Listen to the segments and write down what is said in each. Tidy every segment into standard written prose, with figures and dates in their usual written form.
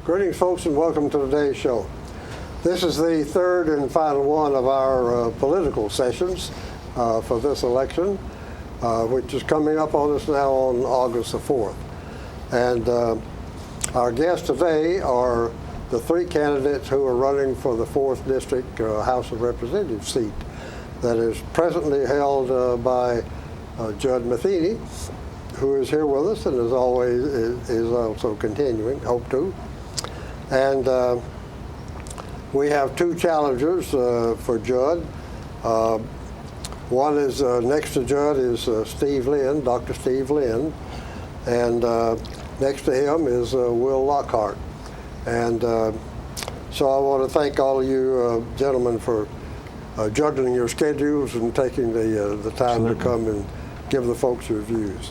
Greetings, folks, and welcome to today's show. This is the third and final one of our political sessions for this election, which is coming up on us now on August the 4th. And our guests today are the three candidates who are running for the 4th District House of Representatives seat that is presently held by Judd Matheny, who is here with us and as always is also continuing, hope to. And we have two challengers for Judd. One is next to Judd is Steve Lynn, Dr. Steve Lynn, and next to him is Will Lockhart. And so I want to thank all of you gentlemen for juggling your schedules and taking the time to come and give the folks your views.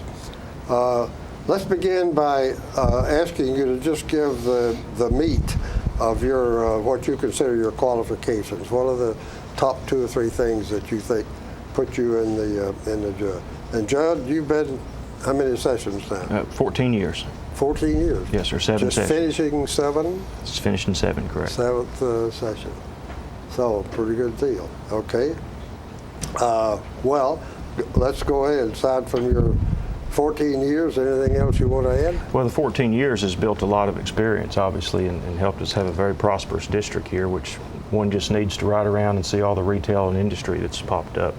Let's begin by asking you to just give the meat of your what you consider your qualifications. What are the top 2 or 3 things that you think put you in the Judd? And Judd, you've been how many sessions now? 14 years. 14 years. Yes, sir. 7 just sessions. Finishing 7. Just finishing 7, correct. 7th session. So pretty good deal. Okay. Well, let's go ahead. Aside from your 14 years, anything else you want to add? Well, the 14 years has built a lot of experience, obviously, and helped us have a very prosperous district here, which one just needs to ride around and see all the retail and industry that's popped up.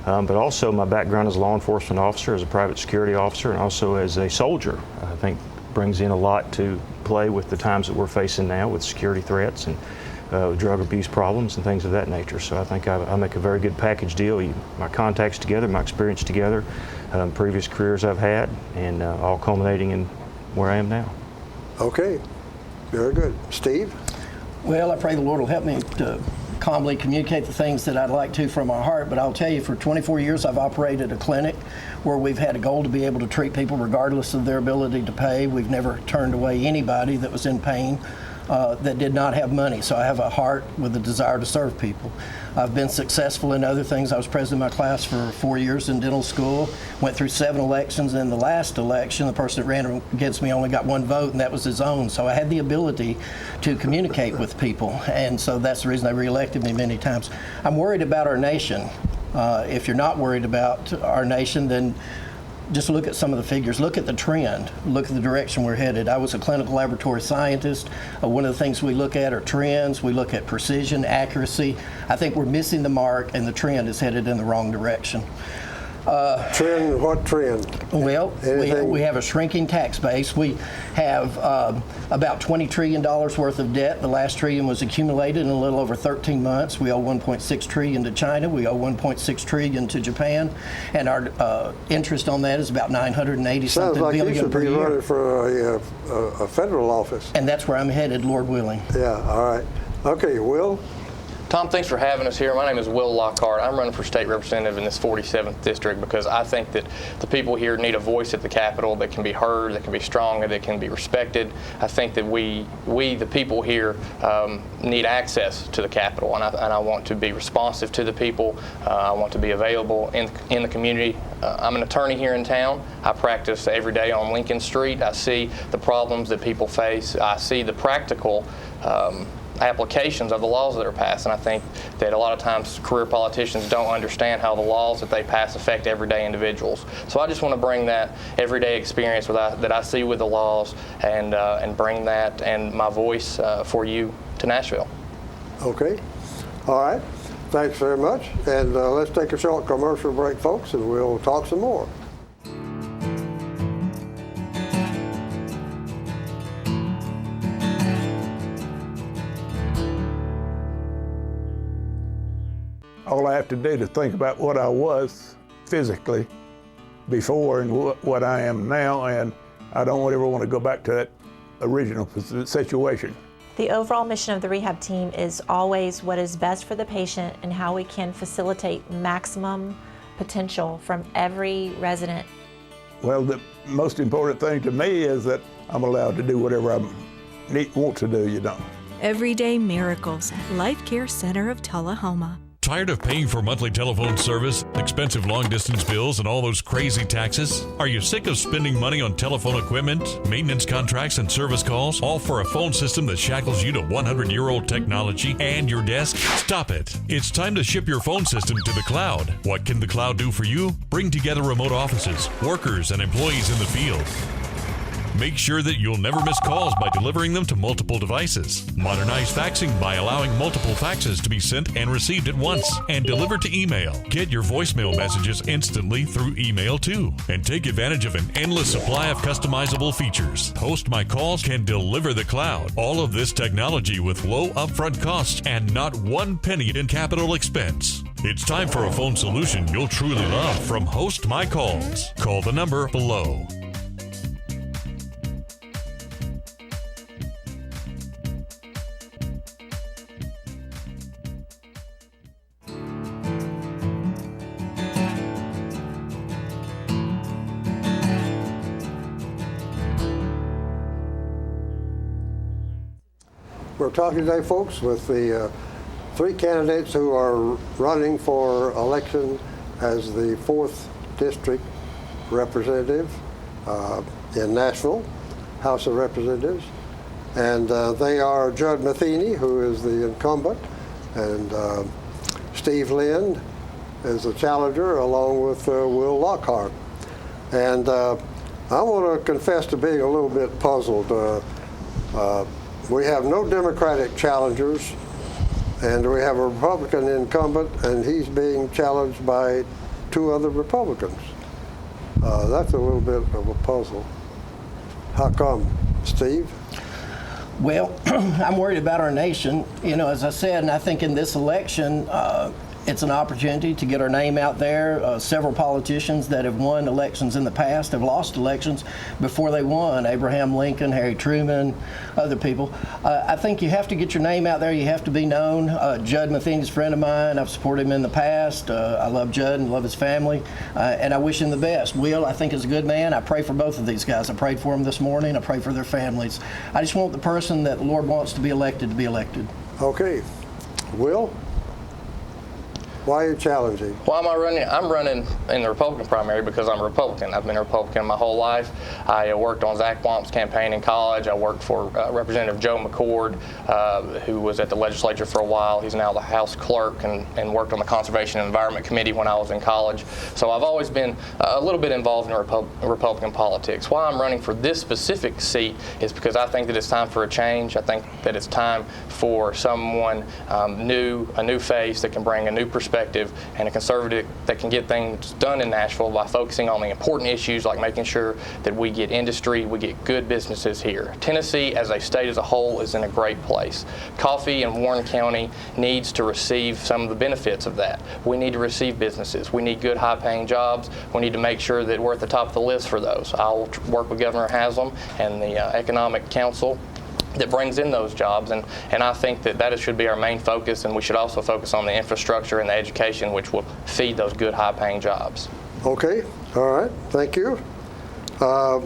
But also my background as a law enforcement officer, as a private security officer, and also as a soldier, I think brings in a lot to play with the times that we're facing now with security threats and drug abuse problems and things of that nature. So I think I make a very good package deal. My contacts together, my experience together, previous careers I've had, and all culminating in where I am now. Okay, very good. Steve? Well, I pray the Lord will help me to calmly communicate the things that I'd like to from my heart, but I'll tell you, for 24 years I've operated a clinic where we've had a goal to be able to treat people regardless of their ability to pay. We've never turned away anybody that was in pain that did not have money. So I have a heart with a desire to serve people. I've been successful in other things. I was president of my class for 4 years in dental school, went through 7 elections. In the last election, the person that ran against me only got 1 vote, and that was his own. So I had the ability to communicate with people, and so that's the reason they reelected me many times. I'm worried about our nation. If you're not worried about our nation, then just look at some of the figures. Look at the trend. Look at the direction we're headed. I was a clinical laboratory scientist. One of the things we look at are trends. We look at precision, accuracy. I think we're missing the mark, and the trend is headed in the wrong direction. Trend? What trend? Well, we have a shrinking tax base. We have about $20 trillion worth of debt. The last trillion was accumulated in a little over 13 months. We owe $1.6 trillion to China. We owe $1.6 trillion to Japan, and our interest on that is about $980-something billion per year. Sounds like you should be running for a federal office. And that's where I'm headed, Lord willing. Yeah. All right. Okay, Will. Tom, thanks for having us here. My name is Will Lockhart. I'm running for state representative in this 47th district because I think that the people here need a voice at the Capitol that can be heard, that can be strong, and that can be respected. I think that we the people here, need access to the Capitol, and I want to be responsive to the people. I want to be available in the community. I'm an attorney here in town. I practice every day on Lincoln Street. I see the problems that people face. I see the practical applications of the laws that are passed, and I think that a lot of times career politicians don't understand how the laws that they pass affect everyday individuals. So I just want to bring that everyday experience that I see with the laws and bring that and my voice for you to Nashville. Okay. All right. Thanks very much. And let's take a short commercial break, folks, and we'll talk some more. All I have to do to think about what I was physically before and what I am now, and I don't ever want to go back to that original situation. The overall mission of the rehab team is always what is best for the patient and how we can facilitate maximum potential from every resident. Well, the most important thing to me is that I'm allowed to do whatever I want to do, you know. Everyday miracles at Life Care Center of Tullahoma. Tired of paying for monthly telephone service, expensive long-distance bills, and all those crazy taxes? Are you sick of spending money on telephone equipment, maintenance contracts, and service calls, all for a phone system that shackles you to 100-year-old technology and your desk? Stop it. It's time to ship your phone system to the cloud. What can the cloud do for you? Bring together remote offices, workers, and employees in the field. Make sure that you'll never miss calls by delivering them to multiple devices. Modernize faxing by allowing multiple faxes to be sent and received at once and delivered to email. Get your voicemail messages instantly through email too. And take advantage of an endless supply of customizable features. Host My Calls can deliver the cloud. All of this technology with low upfront costs and not one penny in capital expense. It's time for a phone solution you'll truly love from Host My Calls. Call the number below. We're talking today, folks, with the three candidates who are running for election as the 4th District Representative in Nashville, House of Representatives. And they are Judd Matheny, who is the incumbent, and Steve Lynn is the challenger, along with Will Lockhart. And I want to confess to being a little bit puzzled. We have no Democratic challengers, and we have a Republican incumbent, and he's being challenged by 2 other Republicans. That's a little bit of a puzzle. How come, Steve? Well, I'm worried about our nation. You know, as I said, and I think in this election, it's an opportunity to get our name out there. Several politicians that have won elections in the past have lost elections before they won. Abraham Lincoln, Harry Truman, other people. I think you have to get your name out there. You have to be known. Judd Matheny's a friend of mine. I've supported him in the past. I love Judd and love his family, and I wish him the best. Will, I think, is a good man. I pray for both of these guys. I prayed for them this morning. I pray for their families. I just want the person that the Lord wants to be elected to be elected. Okay. Will? Why are you challenging? Why am I running? I'm running in the Republican primary because I'm a Republican. I've been a Republican my whole life. I worked on Zach Womp's campaign in college. I worked for Representative Joe McCord, who was at the legislature for a while. He's now the House clerk, and worked on the Conservation and Environment Committee when I was in college. So I've always been a little bit involved in Republican politics. Why I'm running for this specific seat is because I think that it's time for a change. I think that it's time for someone new, a new face that can bring a new perspective and a conservative that can get things done in Nashville by focusing on the important issues like making sure that we get industry, we get good businesses here. Tennessee as a state as a whole is in a great place. Coffee and Warren County needs to receive some of the benefits of that. We need to receive businesses. We need good high-paying jobs. We need to make sure that we're at the top of the list for those. I'll work with Governor Haslam and the Economic Council that brings in those jobs, and I think that should be our main focus, and we should also focus on the infrastructure and the education which will feed those good high-paying jobs. Okay, all right, thank you. I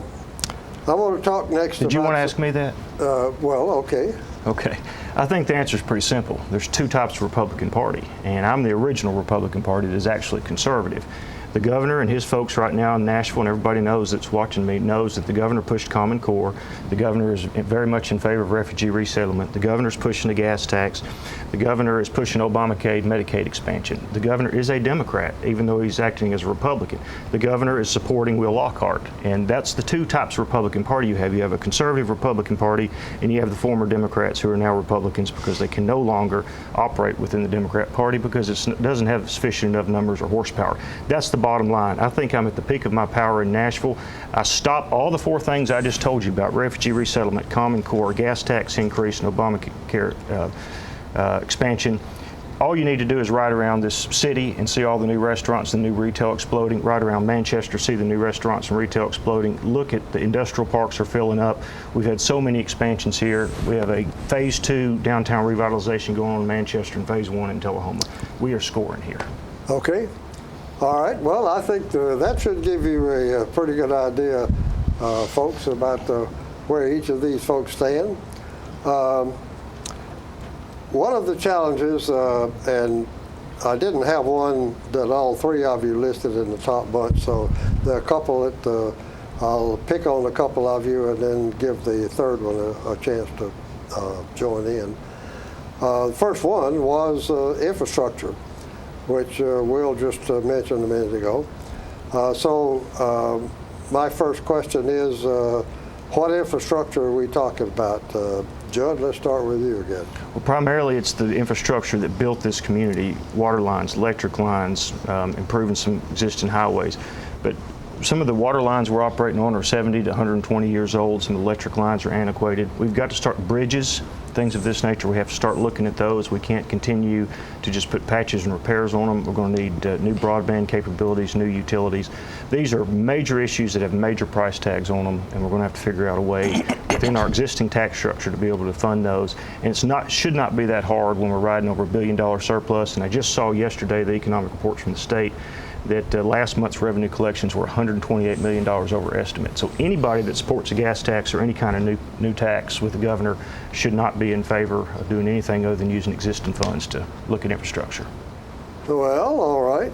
want to talk next Did you want to ask me that? Well, okay. Okay. I think the answer is pretty simple. There's 2 types of Republican Party, and I'm the original Republican Party that is actually conservative. The governor and his folks right now in Nashville, and everybody knows that's watching me, knows that the governor pushed Common Core. The governor is very much in favor of refugee resettlement. The governor's pushing the gas tax. The governor is pushing Obamacare, Medicaid expansion. The governor is a Democrat, even though he's acting as a Republican. The governor is supporting Will Lockhart, and that's the 2 types of Republican Party you have. You have a conservative Republican Party, and you have the former Democrats who are now Republicans because they can no longer operate within the Democrat Party because it doesn't have sufficient enough numbers or horsepower. That's the bottom line. I think I'm at the peak of my power in Nashville. I stopped all the 4 things I just told you about: refugee resettlement, Common Core, gas tax increase, and Obamacare expansion. All you need to do is ride around this city and see all the new restaurants and new retail exploding. Ride around Manchester, see the new restaurants and retail exploding. Look at the industrial parks are filling up. We've had so many expansions here. We have a phase 2 downtown revitalization going on in Manchester and phase 1 in Tullahoma. We are scoring here. Okay. All right. Well, I think that should give you a pretty good idea, folks, about where each of these folks stand. One of the challenges, and I didn't have one that all three of you listed in the top bunch, so there are a couple that I'll pick on a couple of you and then give the third one a chance to join in. The first one was infrastructure, which Will just mentioned a minute ago. So my first question is, what infrastructure are we talking about? Judd, let's start with you again. Well, primarily it's the infrastructure that built this community, water lines, electric lines, improving some existing highways. But some of the water lines we're operating on are 70 to 120 years old. Some electric lines are antiquated. We've got to start bridges, things of this nature. We have to start looking at those. We can't continue to just put patches and repairs on them. We're going to need new broadband capabilities, new utilities. These are major issues that have major price tags on them, and we're going to have to figure out a way within our existing tax structure to be able to fund those. And it's should not be that hard when we're riding over $1 billion surplus. And I just saw yesterday the economic reports from the state that last month's revenue collections were $128 million over estimate. So anybody that supports a gas tax or any kind of new tax with the governor should not be in favor of doing anything other than using existing funds to look at infrastructure. Well, all right.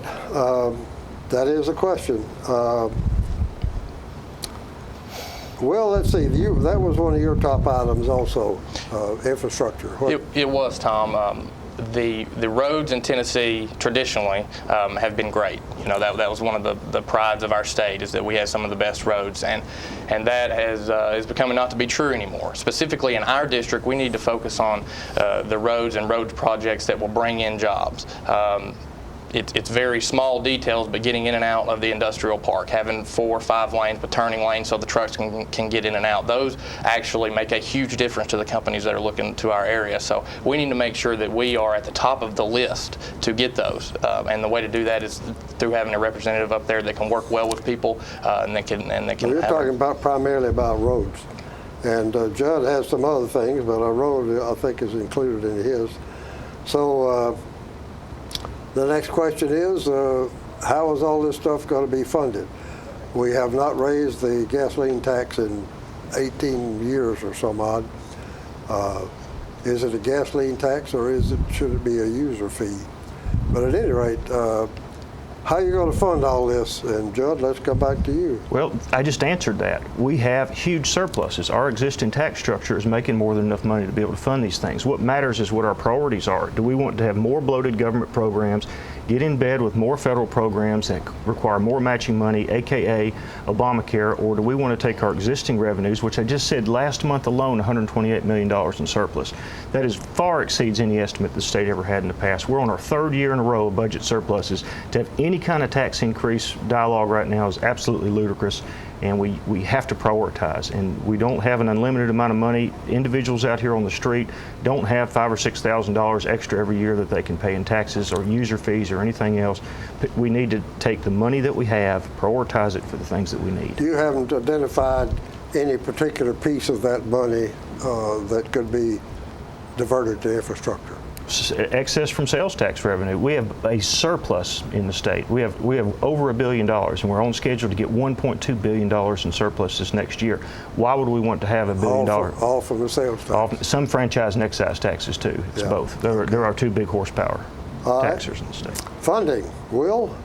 That is a question. Well, let's see. That was one of your top items also, infrastructure. It was, Tom. The roads in Tennessee traditionally have been great. You know, that was one of the prides of our state, is that we had some of the best roads, and that is becoming not to be true anymore. Specifically in our district, we need to focus on the roads and road projects that will bring in jobs. It's very small details, but getting in and out of the industrial park, having 4 or 5 lanes, but turning lanes so the trucks can get in and out. Those actually make a huge difference to the companies that are looking to our area. So we need to make sure that we are at the top of the list to get those. And the way to do that is through having a representative up there that can work well with people and that can. Well, you're talking about primarily about roads, and Judd has some other things, but a road I think is included in his. So. The next question is, how is all this stuff going to be funded? We have not raised the gasoline tax in 18 years or some odd. Is it a gasoline tax, or should it be a user fee? But at any rate, how are you going to fund all this? And Judd, let's come back to you. Well, I just answered that. We have huge surpluses. Our existing tax structure is making more than enough money to be able to fund these things. What matters is what our priorities are. Do we want to have more bloated government programs, get in bed with more federal programs that require more matching money, aka Obamacare, or do we want to take our existing revenues, which I just said last month alone, $128 million in surplus. That is far exceeds any estimate the state ever had in the past. We're on our 3rd year in a row of budget surpluses. To have any kind of tax increase dialogue right now is absolutely ludicrous, and we have to prioritize. And we don't have an unlimited amount of money. Individuals out here on the street don't have $5,000 or $6,000 extra every year that they can pay in taxes or user fees or anything else. But we need to take the money that we have, prioritize it for the things that we need. You haven't identified any particular piece of that money that could be diverted to infrastructure. Excess from sales tax revenue. We have a surplus in the state. We have over $1 billion, and we're on schedule to get $1.2 billion in surplus this next year. Why would we want to have $1 billion? All from the sales tax. Some franchise and excise taxes too. It's both. There are 2 big horsepower taxers in the state. Funding, Will?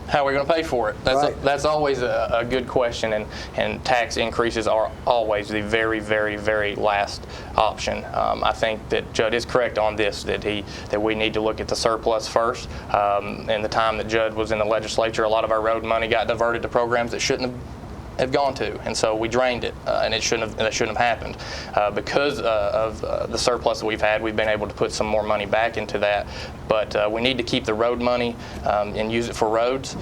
How are we going to pay for it? That's always a good question, and tax increases are always the very, very, very last option. I think that Judd is correct on this, that we need to look at the surplus first. In the time that Judd was in the legislature, a lot of our road money got diverted to programs that shouldn't have gone to, and so we drained it, and that shouldn't have happened. Because of the surplus that we've had, we've been able to put some more money back into that, but we need to keep the road money and use it for roads,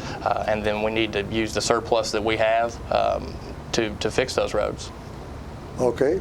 and then we need to use the surplus that we have to fix those roads. Okay.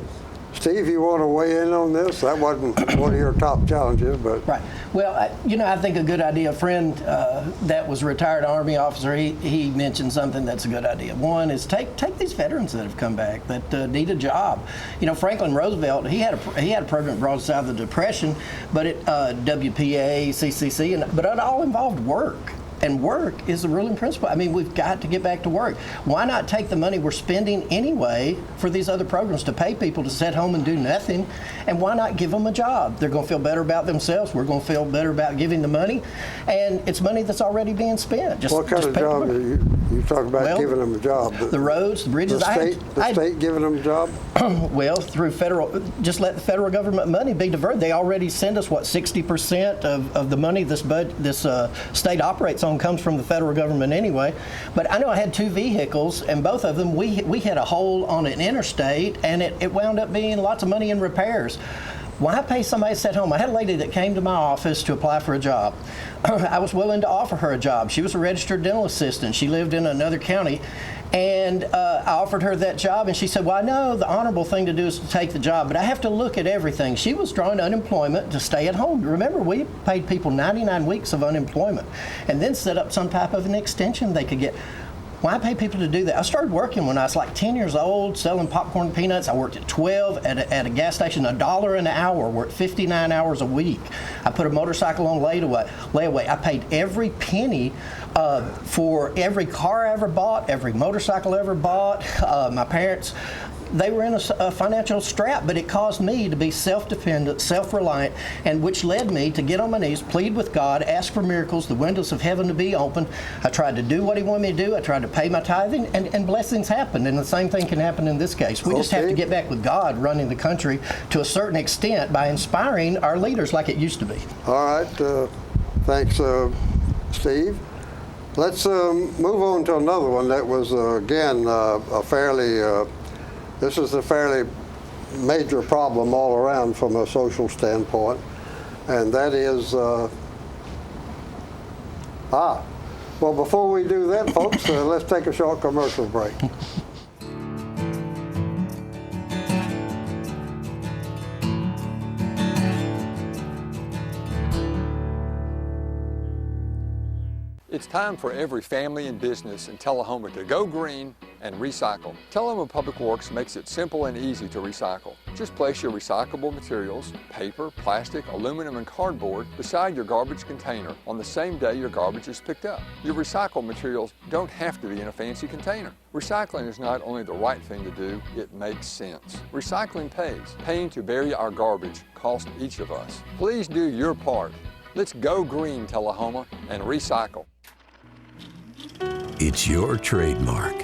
Steve, you want to weigh in on this? That wasn't one of your top challenges, but... Right. Well, I think a good idea, a friend that was a retired Army officer, he mentioned something that's a good idea. One is take these veterans that have come back that need a job. You know, Franklin Roosevelt, he had a program that brought us out of the Depression, but WPA, CCC, but it all involved work. and work is the ruling principle. I mean, we've got to get back to work. Why not take the money we're spending anyway for these other programs to pay people to sit home and do nothing, and why not give them a job? They're going to feel better about themselves. We're going to feel better about giving the money, and it's money that's already being spent. What kind of job are you talking about? Well, giving them a job? The roads, the bridges. The state giving them a job? Well, through federal, just let the federal government money be diverted. They already send us, 60% of the money this state operates on comes from the federal government anyway. But I know I had 2 vehicles, and both of them, we hit a hole on an interstate, and it wound up being lots of money in repairs. Why pay somebody to sit home? I had a lady that came to my office to apply for a job. I was willing to offer her a job. She was a registered dental assistant. She lived in another county. And I offered her that job, and she said, well, I know the honorable thing to do is to take the job, but I have to look at everything. She was drawing unemployment to stay at home. Remember, we paid people 99 weeks of unemployment and then set up some type of an extension they could get. Why pay people to do that? I started working when I was like 10 years old, selling popcorn and peanuts. I worked at 12 at a gas station, $1 an hour, worked 59 hours a week. I put a motorcycle on layaway. I paid every penny for every car I ever bought, every motorcycle I ever bought. My parents, they were in a financial strap, but it caused me to be self-dependent, self-reliant, and which led me to get on my knees, plead with God, ask for miracles, the windows of heaven to be open. I tried to do what He wanted me to do. I tried to pay my tithing, and blessings happened. And the same thing can happen in this case. We just have to get back with God running the country to a certain extent by inspiring our leaders like it used to be. All right. Thanks, Steve. Let's move on to another one that was, again, this is a fairly major problem all around from a social standpoint, and that is, well, before we do that, folks, let's take a short commercial break. It's time for every family and business in Tullahoma to go green and recycle. Tullahoma Public Works makes it simple and easy to recycle. Just place your recyclable materials, paper, plastic, aluminum, and cardboard beside your garbage container on the same day your garbage is picked up. Your recycled materials don't have to be in a fancy container. Recycling is not only the right thing to do, it makes sense. Recycling pays. Paying to bury our garbage costs each of us. Please do your part. Let's go green, Tullahoma, and recycle. It's your trademark.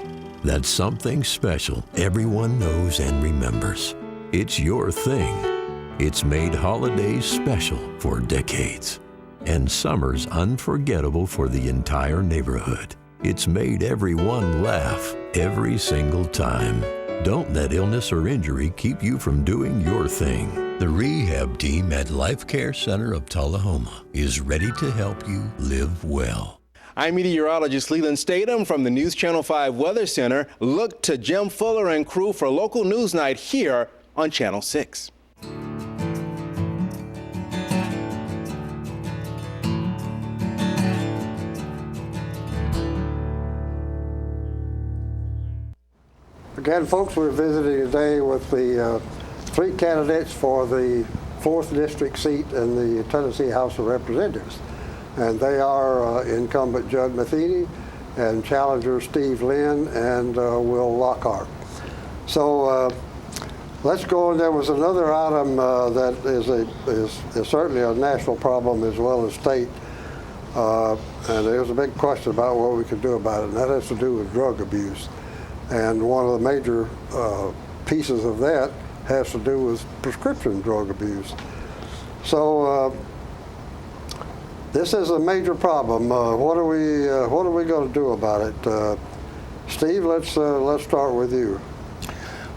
That's something special everyone knows and remembers. It's your thing. It's made holidays special for decades and summers unforgettable for the entire neighborhood. It's made everyone laugh every single time. Don't let illness or injury keep you from doing your thing. The rehab team at Life Care Center of Tullahoma is ready to help you live well. I'm meteorologist Leland Statham from the News Channel 5 Weather Center. Look to Jim Fuller and crew for local news night here on Channel 6. Again, folks, we're visiting today with the 3 candidates for the 4th District seat in the Tennessee House of Representatives. And they are incumbent Judd Matheny and challenger Steve Lynn and Will Lockhart. So let's go. And there was another item that is certainly a national problem as well as state. And there's a big question about what we can do about it, and that has to do with drug abuse. And one of the major pieces of that has to do with prescription drug abuse. So this is a major problem. What are we going to do about it? Steve, let's start with you.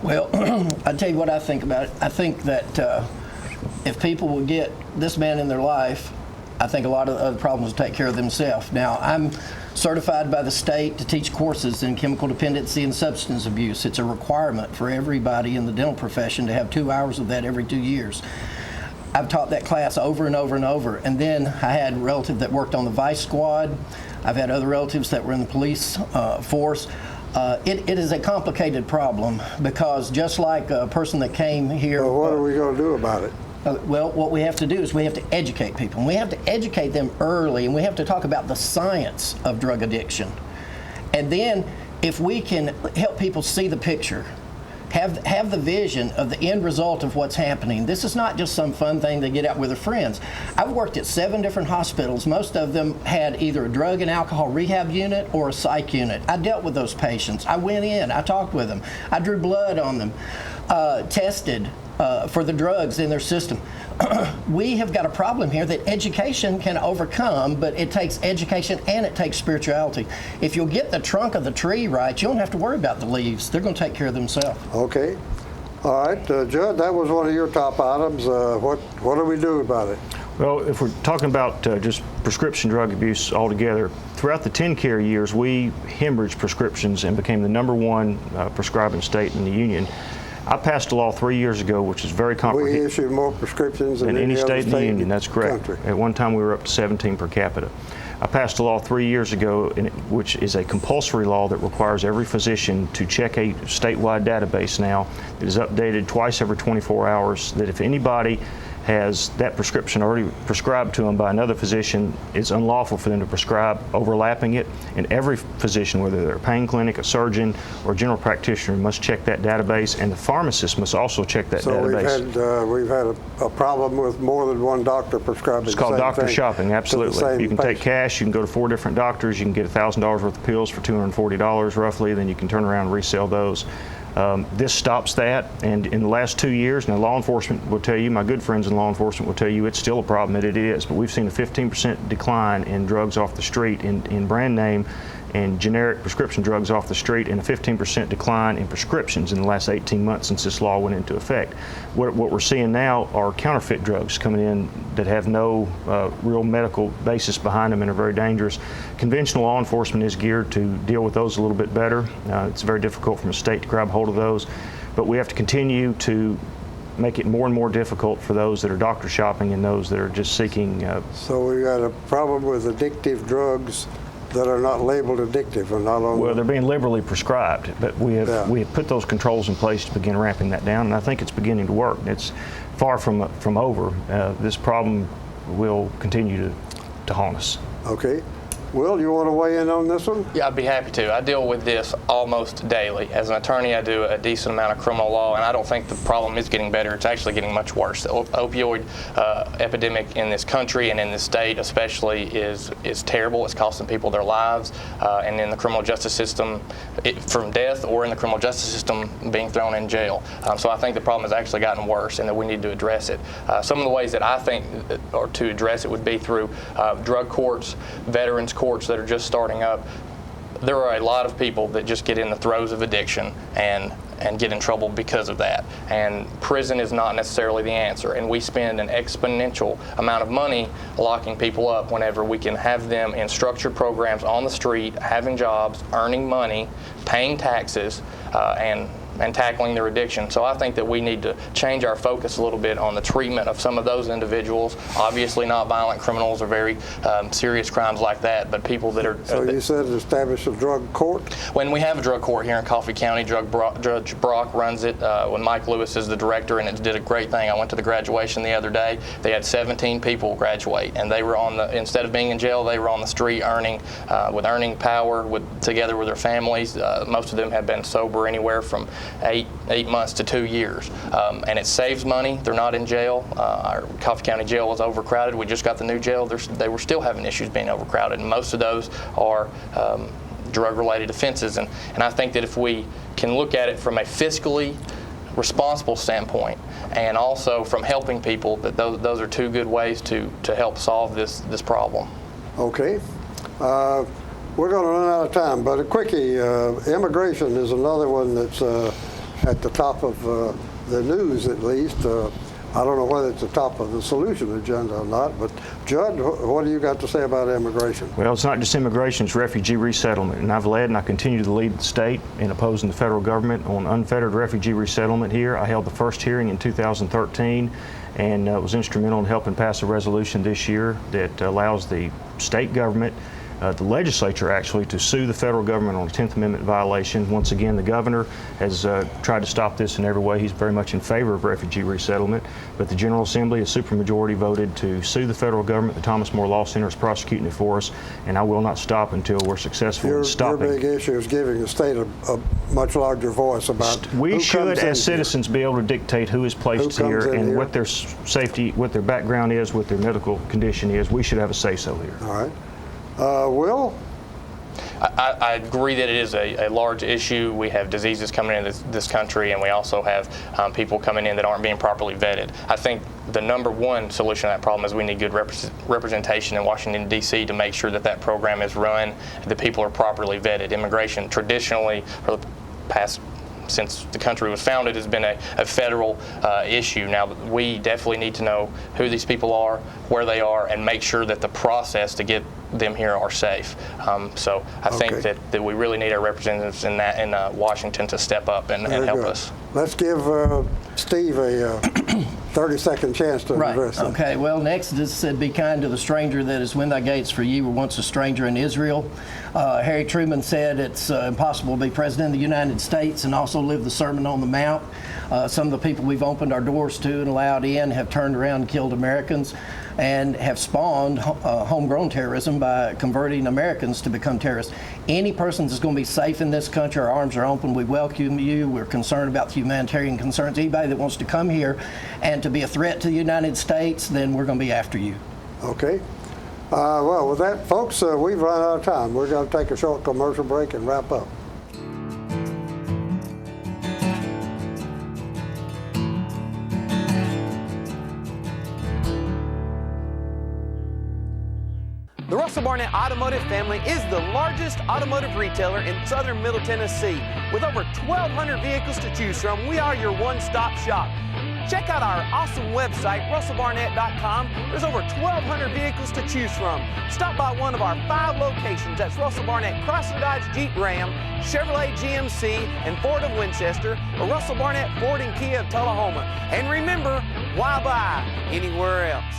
Well, I'll tell you what I think about it. I think that if people will get this man in their life, I think a lot of the other problems will take care of themselves. Now, I'm certified by the state to teach courses in chemical dependency and substance abuse. It's a requirement for everybody in the dental profession to have 2 hours of that every 2 years. I've taught that class over and over and over. And then I had a relative that worked on the vice squad. I've had other relatives that were in the police force. It is a complicated problem because just like a person that came here. Well, what are we going to do about it? Well, what we have to do is we have to educate people, and we have to educate them early, and we have to talk about the science of drug addiction. And then if we can help people see the picture, have the vision of the end result of what's happening. This is not just some fun thing they get out with their friends. I've worked at 7 different hospitals. Most of them had either a drug and alcohol rehab unit or a psych unit. I dealt with those patients. I went in, I talked with them, I drew blood on them, tested for the drugs in their system. We have got a problem here that education can overcome, but it takes education and it takes spirituality. If you'll get the trunk of the tree right, you don't have to worry about the leaves. They're going to take care of themselves. Okay. All right, Judd, that was one of your top items. What do we do about it? Well, if we're talking about just prescription drug abuse altogether, throughout the 10-care years, we hemorrhaged prescriptions and became the #1 prescribing state in the union. I passed a law 3 years ago, which is very comprehensive. We issue more prescriptions than any other state in the union. That's correct. Country. At one time, we were up to 17 per capita. I passed a law 3 years ago, which is a compulsory law that requires every physician to check a statewide database now that is updated twice every 24 hours, that if anybody has that prescription already prescribed to them by another physician, it's unlawful for them to prescribe overlapping it. And every physician, whether they're a pain clinic, a surgeon, or a general practitioner, must check that database, and the pharmacist must also check that database. So we've had a problem with more than one doctor prescribing the same thing. It's called doctor shopping, absolutely. You can take cash, you can go to 4 different doctors, you can get $1,000 worth of pills for $240 roughly, then you can turn around and resell those. This stops that, and in the last 2 years, now law enforcement will tell you, my good friends in law enforcement will tell you it's still a problem, that it is, but we've seen a 15% decline in drugs off the street, in brand name and generic prescription drugs off the street, and a 15% decline in prescriptions in the last 18 months since this law went into effect. What we're seeing now are counterfeit drugs coming in that have no real medical basis behind them and are very dangerous. Conventional law enforcement is geared to deal with those a little bit better. It's very difficult from a state to grab hold of those, but we have to continue to make it more and more difficult for those that are doctor shopping and those that are just seeking. So we got a problem with addictive drugs that are not labeled addictive and not on. Well, they're being liberally prescribed, but we have put those controls in place to begin ramping that down, and I think it's beginning to work. It's far from over. This problem will continue to haunt us. Okay. Will, you want to weigh in on this one? Yeah, I'd be happy to. I deal with this almost daily. As an attorney, I do a decent amount of criminal law, and I don't think the problem is getting better. It's actually getting much worse. The opioid epidemic in this country and in this state especially is terrible. It's costing people their lives, and in the criminal justice system, from death, or in the criminal justice system being thrown in jail. So I think the problem has actually gotten worse and that we need to address it. Some of the ways that I think or to address it would be through drug courts, veterans courts that are just starting up. There are a lot of people that just get in the throes of addiction and get in trouble because of that. And prison is not necessarily the answer. And we spend an exponential amount of money locking people up whenever we can have them in structured programs on the street, having jobs, earning money, paying taxes, and tackling their addiction. So I think that we need to change our focus a little bit on the treatment of some of those individuals. Obviously not violent criminals or very serious crimes like that, but people that are... So you said establish a drug court? When we have a drug court here in Coffee County, Judge Brock runs it. When Mike Lewis is the director, and it did a great thing. I went to the graduation the other day. They had 17 people graduate, and they were instead of being in jail, they were on the street earning power together with their families. Most of them have been sober anywhere from 8 months to 2 years, and it saves money. They're not in jail. Our Coffee County jail is overcrowded. We just got the new jail. They were still having issues being overcrowded, and most of those are drug-related offenses. And I think that if we can look at it from a fiscally responsible standpoint, and also from helping people, that those are 2 good ways to help solve this problem. Okay. We're going to run out of time, but a quickie, immigration is another one that's at the top of the news, at least. I don't know whether it's the top of the solution agenda or not, but Judd, what do you got to say about immigration? Well, it's not just immigration, it's refugee resettlement, and I've led and I continue to lead the state in opposing the federal government on unfettered refugee resettlement here. I held the first hearing in 2013 and was instrumental in helping pass a resolution this year that allows the state government the legislature actually to sue the federal government on a 10th Amendment violation. Once again, the governor has tried to stop this in every way. He's very much in favor of refugee resettlement, but the General Assembly, a supermajority, voted to sue the federal government. The Thomas More Law Center is prosecuting it for us, and I will not stop until we're successful in stopping. Your big issue is giving the state a much larger voice about we should, as citizens, be able to dictate who is placed here and what their safety, what their background is, what their medical condition is. We should have a say-so here. All right. Will? I agree that it is a large issue. We have diseases coming into this country, and we also have people coming in that aren't being properly vetted. I think the number one solution to that problem is we need good representation in Washington, D.C. to make sure that that program is run, that people are properly vetted. Immigration traditionally, for the past since the country was founded, has been a federal issue. Now, we definitely need to know who these people are, where they are, and make sure that the process to get them here are safe. So I think that we really need our representatives in Washington to step up and help us. Let's give Steve a 30-second chance to address that. Okay, well, next it said, be kind to the stranger that is within thy gates, for ye were once a stranger in Israel. Harry Truman said it's impossible to be president of the United States and also live the Sermon on the Mount. Some of the people we've opened our doors to and allowed in have turned around and killed Americans and have spawned homegrown terrorism by converting Americans to become terrorists. Any person that's going to be safe in this country, our arms are open. We welcome you. We're concerned about the humanitarian concerns. Anybody that wants to come here and to be a threat to the United States, then we're going to be after you. Okay. Well, with that, folks, we've run out of time. We're going to take a short commercial break and wrap up. The Russell Barnett Automotive family is the largest automotive retailer in southern Middle Tennessee. With over 1,200 vehicles to choose from, we are your one-stop shop. Check out our awesome website, russellbarnett.com. There's over 1,200 vehicles to choose from. Stop by one of our 5 locations. That's Russell Barnett Chrysler Dodge Jeep Ram, Chevrolet GMC, and Ford of Winchester, or Russell Barnett Ford and Kia of Tullahoma. And remember, why buy anywhere else?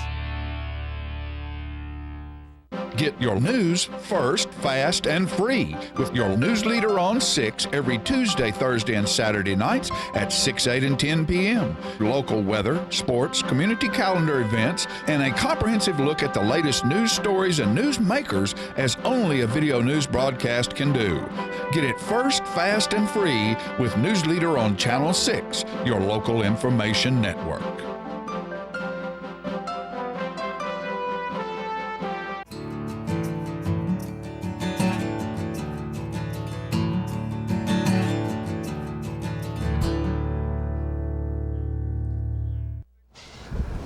Get your news first, fast, and free with your news leader on 6 every Tuesday, Thursday, and Saturday nights at 6, 8, and 10 p.m. Local weather, sports, community calendar events, and a comprehensive look at the latest news stories and news makers as only a video news broadcast can do. Get it first, fast, and free with News Leader on Channel 6, your local information network.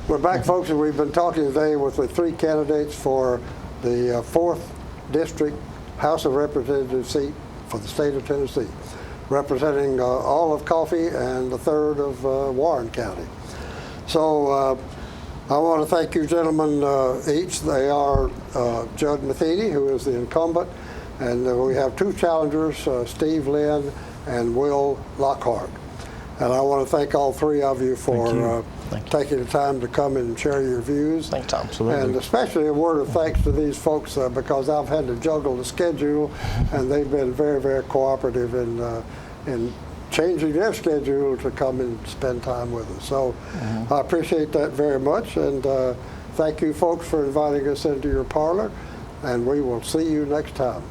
We're back, folks, and we've been talking today with the 3 candidates for the 4th District House of Representatives seat for the state of Tennessee, representing all of Coffee and a third of Warren County. So I want to thank you gentlemen each. They are Judd Matheny, who is the incumbent, and we have 2 challengers, Steve Lynn and Will Lockhart. And I want to thank all 3 of you for taking the time to come and share your views. Thanks, Tom. Absolutely. And especially a word of thanks to these folks because I've had to juggle the schedule, and they've been very, very cooperative in changing their schedule to come and spend time with us. So I appreciate that very much, and thank you folks for inviting us into your parlor, and we will see you next time.